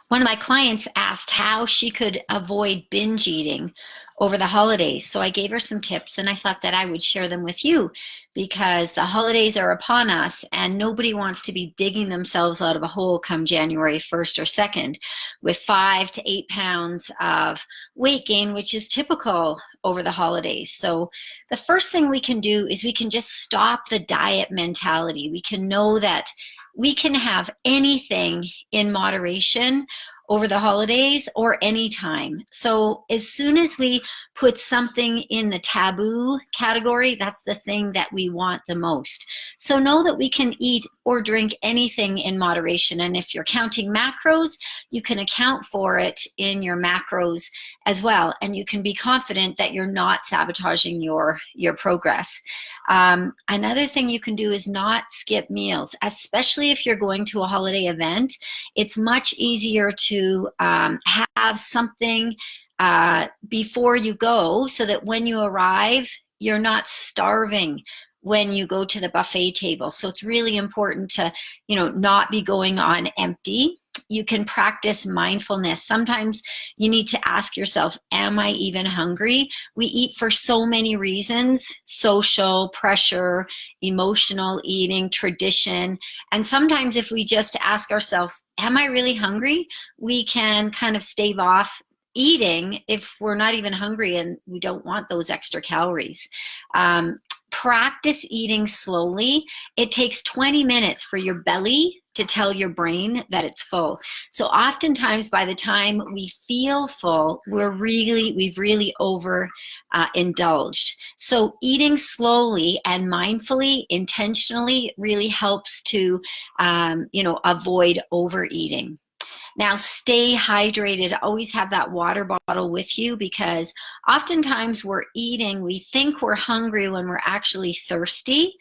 One of my clients asked how she could avoid binge eating over the holidays. So I gave her some tips and I thought that I would share them with you because the holidays are upon us and nobody wants to be digging themselves out of a hole come January 1st or 2nd with 5 to 8 pounds of weight gain, which is typical over the holidays. So the first thing we can do is we can just stop the diet mentality. We can know that we can have anything in moderation over the holidays or anytime. So as soon as we put something in the taboo category, that's the thing that we want the most. So know that we can eat or drink anything in moderation. And if you're counting macros, you can account for it in your macros as well. And you can be confident that you're not sabotaging your progress. Another thing you can do is not skip meals, especially if you're going to a holiday event. It's much easier to have something before you go so that when you arrive, you're not starving when you go to the buffet table. So it's really important to, not be going on empty. You can practice mindfulness. Sometimes you need to ask yourself, am I even hungry? We eat for so many reasons: social, pressure, emotional eating, tradition. And sometimes if we just ask ourselves, am I really hungry? We can kind of stave off eating if we're not even hungry and we don't want those extra calories. Practice eating slowly. It takes 20 minutes for your belly to tell your brain that it's full. So oftentimes by the time we feel full, we've really over indulged. So eating slowly and mindfully, intentionally really helps to, avoid overeating. Now, stay hydrated. Always have that water bottle with you because oftentimes we're eating, we think we're hungry when we're actually thirsty.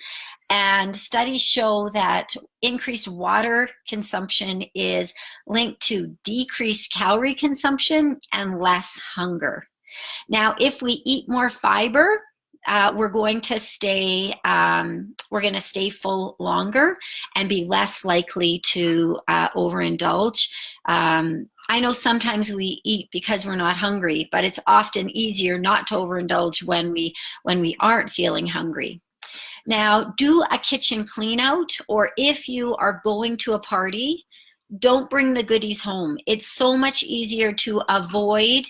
And studies show that increased water consumption is linked to decreased calorie consumption and less hunger. Now, if we eat more fiber, we're going to stay full longer and be less likely to overindulge. I know sometimes we eat because we're not hungry, but it's often easier not to overindulge when we aren't feeling hungry. Now, do a kitchen clean out, or if you are going to a party, don't bring the goodies home. It's so much easier to avoid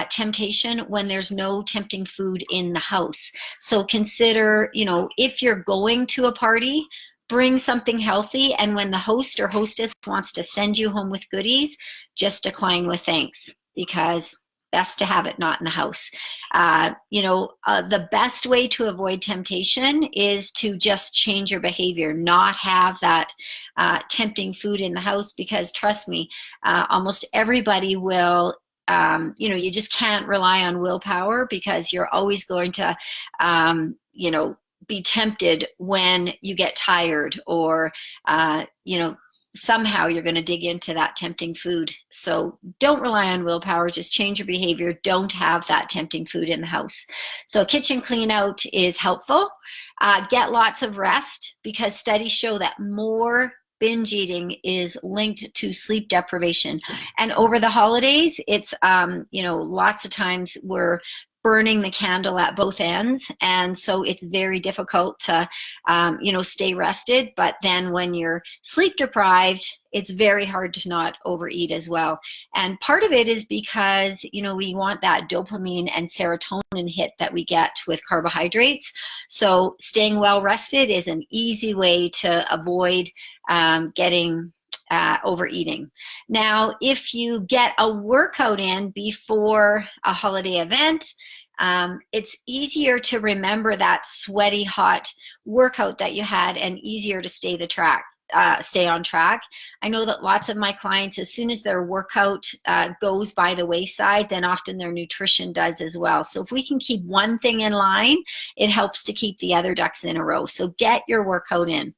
temptation when there's no tempting food in the house. So consider, if you're going to a party, bring something healthy, and when the host or hostess wants to send you home with goodies, just decline with thanks, because best to have it not in the house. The best way to avoid temptation is to just change your behavior, not have that tempting food in the house, because trust me, almost everybody will, you just can't rely on willpower, because you're always going to, be tempted when you get tired, or, somehow you're going to dig into that tempting food. So don't rely on willpower, just change your behavior. Don't have that tempting food in the house. So kitchen clean out is helpful. Get lots of rest, because studies show that more binge eating is linked to sleep deprivation. And over the holidays, it's, lots of times we're burning the candle at both ends. And so it's very difficult to, stay rested. But then when you're sleep deprived, it's very hard to not overeat as well. And part of it is because, we want that dopamine and serotonin hit that we get with carbohydrates. So staying well rested is an easy way to avoid getting overeating. Now, if you get a workout in before a holiday event, it's easier to remember that sweaty, hot workout that you had, and easier to stay on track. I know that lots of my clients, as soon as their workout goes by the wayside, then often their nutrition does as well. So if we can keep one thing in line, it helps to keep the other ducks in a row. So get your workout in.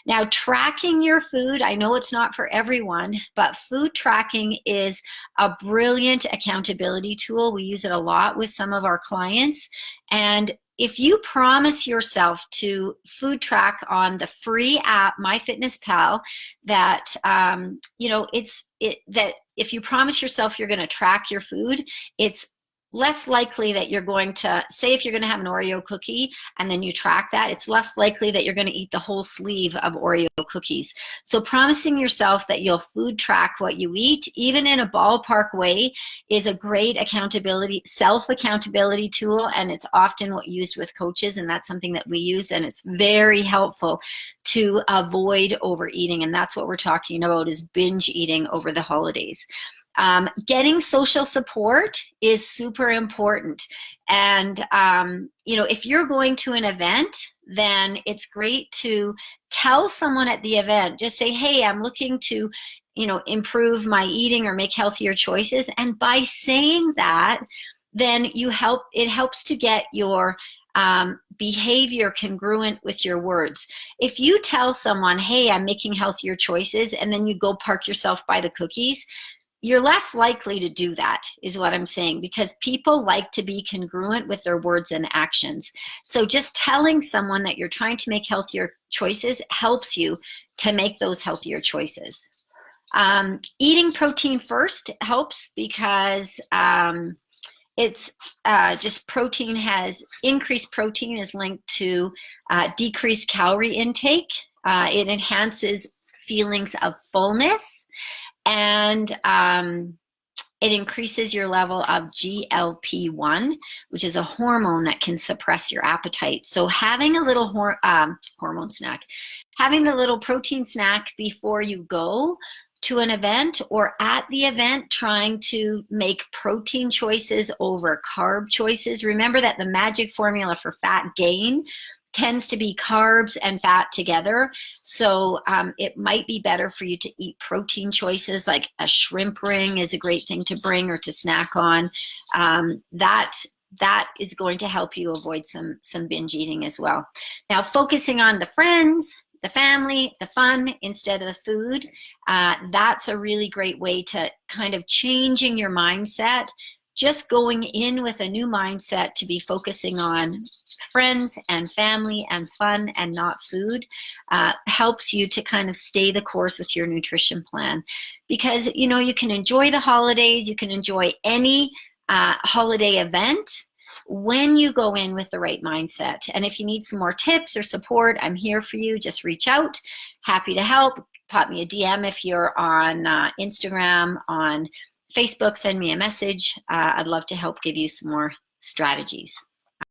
Now, tracking your food, I know it's not for everyone, but food tracking is a brilliant accountability tool. We use it a lot with some of our clients. And if you promise yourself to food track on the free app MyFitnessPal, that that if you promise yourself you're going to track your food, it's less likely that you're going to, say if you're going to have an Oreo cookie and then you track that, it's less likely that you're going to eat the whole sleeve of Oreo cookies. So promising yourself that you'll food track what you eat, even in a ballpark way, is a great accountability, self-accountability tool, and it's often what used with coaches, and that's something that we use, and it's very helpful to avoid overeating, and that's what we're talking about, is binge eating over the holidays. Getting social support is super important. And, if you're going to an event, then it's great to tell someone at the event, just say, hey, I'm looking to, improve my eating or make healthier choices. And by saying that, then it helps to get your behavior congruent with your words. If you tell someone, hey, I'm making healthier choices, and then you go park yourself by the cookies, you're less likely to do that, is what I'm saying, because people like to be congruent with their words and actions. So just telling someone that you're trying to make healthier choices helps you to make those healthier choices. Eating protein first helps because it's just protein increased protein is linked to decreased calorie intake. It enhances feelings of fullness, and it increases your level of GLP-1, which is a hormone that can suppress your appetite. So having a little hormone snack, having a little protein snack before you go to an event, or at the event, trying to make protein choices over carb choices. Remember that the magic formula for fat gain tends to be carbs and fat together. So it might be better for you to eat protein choices, like a shrimp ring is a great thing to bring or to snack on. That is going to help you avoid some binge eating as well. Now, focusing on the friends, the family, the fun instead of the food, that's a really great way to kind of changing your mindset. Just going in with a new mindset to be focusing on friends and family and fun and not food helps you to kind of stay the course with your nutrition plan. Because, you can enjoy the holidays, you can enjoy any holiday event when you go in with the right mindset. And if you need some more tips or support, I'm here for you. Just reach out. Happy to help. Pop me a DM if you're on Instagram, on Facebook, send me a message. I'd love to help give you some more strategies.